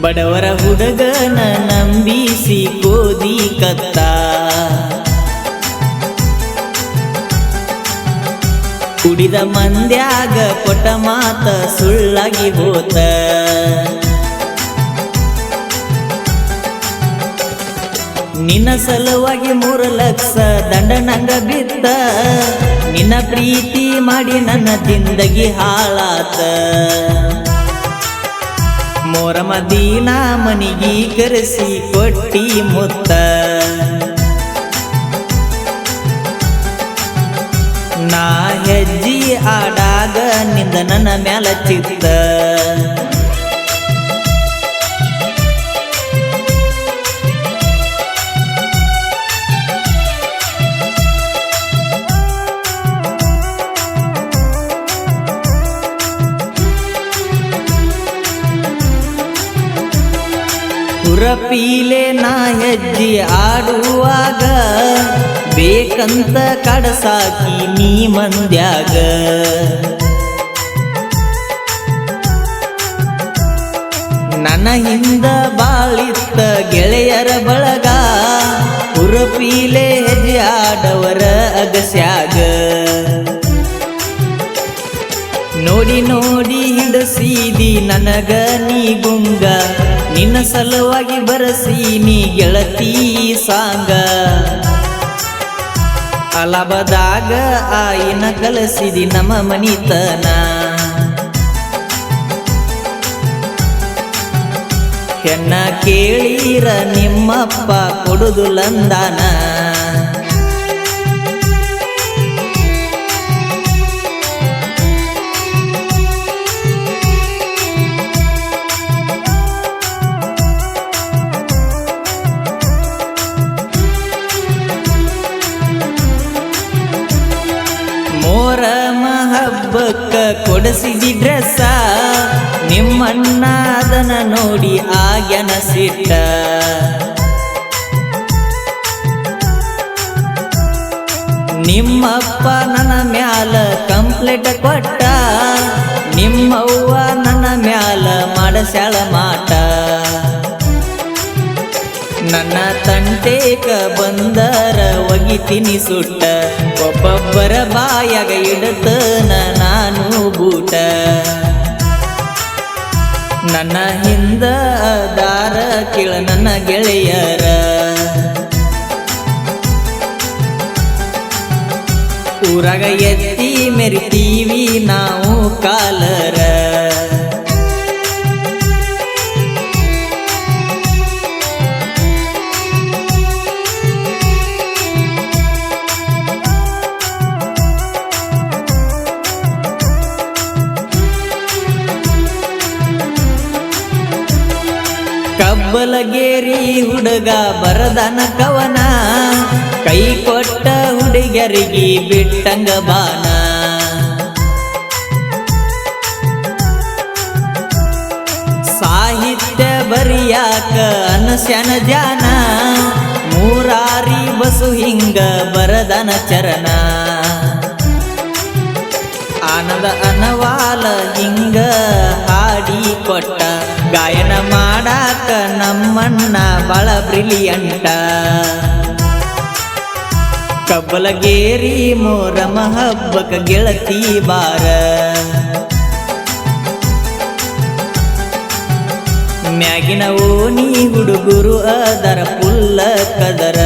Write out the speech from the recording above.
ಬಡವರ ಹುಡುಗನ ನಂಬಿಸಿ ಗೋದಿ ಕತ್ತ ಕುಡಿದ ಮಂದ್ಯಾಗ ಕೊಟ್ಟ ಮಾತ ಸುಳ್ಳಾಗಿ ಹೋತ ನಿನ್ನ ಸಲುವಾಗಿ 3 ಲಕ್ಷ ದಂಡ ನಂಗ ಬಿತ್ತ ನಿನ್ನ ಪ್ರೀತಿ ಮಾಡಿ ನನ್ನ ಜಿಂದಗಿ ಹಾಳಾತ ಮೋರಮ ದಿನ ಮನಿಗಿ ಕರೆಸಿ ಕೊಟ್ಟಿ ಮುತ್ತ ನಾ ಹೆಜ್ಜಿ ಆಡಾಗ ನಿಂದ ನನ್ನ ಮ್ಯಾಲ ಚಿತ್ತ ಪುರಪೀಲೆ ನಾ ಹೆಜ್ಜಿ ಆಡುವಾಗ ಬೇಕಂತ ಕಡಸಾಕಿ ನೀ ಮಂದ್ಯಾಗ ನನ್ನ ಹಿಂದ ಬಾಳಿತ್ತ ಗೆಳೆಯರ ಬಳಗ ಪುರಪೀಲೆ ಹೆಜ್ಜೆ ಆಡವರ ಅಗಸ್ಯಾಗ ನೋಡಿ ನೋಡಿ ಹಿಡಸಿದಿ ನನಗ ನೀ ಗುಂಗ ನಿನ್ನ ಸಲುವಾಗಿ ಬರಸೀನಿ ಗೆಳತಿ ಸಾಂಗ ಅಲಬದಾಗ ಆಯಿನ ಕಲಸಿದಿ ನಮ್ಮ ಮನಿತನ ಹೆಣ್ಣ ಕೇಳಿರ ನಿಮ್ಮಪ್ಪ ಕೊಡುದು ಲಂದಾನ ಮೋರಮ ಹಬ್ಬಕ್ಕ ಕೊಡಿಸಿದಿ ಡ್ರೆಸ್ಸ ನಿಮ್ಮಣ್ಣ ಅದನ್ನ ನೋಡಿ ಆಗ್ಯನ ಸಿಟ್ಟ ನಿಮ್ಮಪ್ಪ ನನ್ನ ಮ್ಯಾಲ ಕಂಪ್ಲೇಂಟ್ ಕೊಟ್ಟ ನಿಮ್ಮವ್ವ ನನ್ನ ಮ್ಯಾಲ ಮಾಡಸ್ಯಾಳ ಮಾಟ ನನ್ನ ತಂಟೇಕ ಬಂದರ ಒಗಿತೀನಿ ಸುಟ್ಟ ಒಬ್ಬೊಬ್ಬರ ಬಾಯಾಗ ಇಡತನ ನಾನು ಬೂಟ ನನ್ನ ಹಿಂದ ದಾರ ಕೇಳ ನನ್ನ ಗೆಳೆಯರ ಊರಾಗ ಎತ್ತಿ ಮೆರಿತೀವಿ ನಾವು ಕಾಲರ ಕಬ್ಬಲಗೇರಿ ಹುಡುಗ ಬರದನ ಕವನ ಕೈ ಕೊಟ್ಟ ಹುಡುಗರಿಗೆ ಬಿಟ್ಟಂಗ ಬಾನ ಸಾಹಿತ್ಯ ಬರಿಯಾಕ ಅನಸ್ಯನ ಜಾನ ಮೂರಾರಿ ಬಸು ಹಿಂಗ ಬರದನ ಚರಣ ಆನಂದ ಅನವಾಲ ಹಿಂಗ ಹಾಡಿ ಕೊಟ್ಟ ಗಾಯನ ಮಾಡಾಕ ನಮ್ಮಣ್ಣ ಬಾಳ ಬ್ರಿಲಿಯಂಟ ಕಬ್ಬಲಗೇರಿ ಮೋರಮ ಹಬ್ಬಕ ಗೆಳತಿ ಬಾರ ಮ್ಯಾಗಿನ ಓಣಿ ಹುಡುಗರು ಅದರ ಪುಲ್ಲ ಕದರ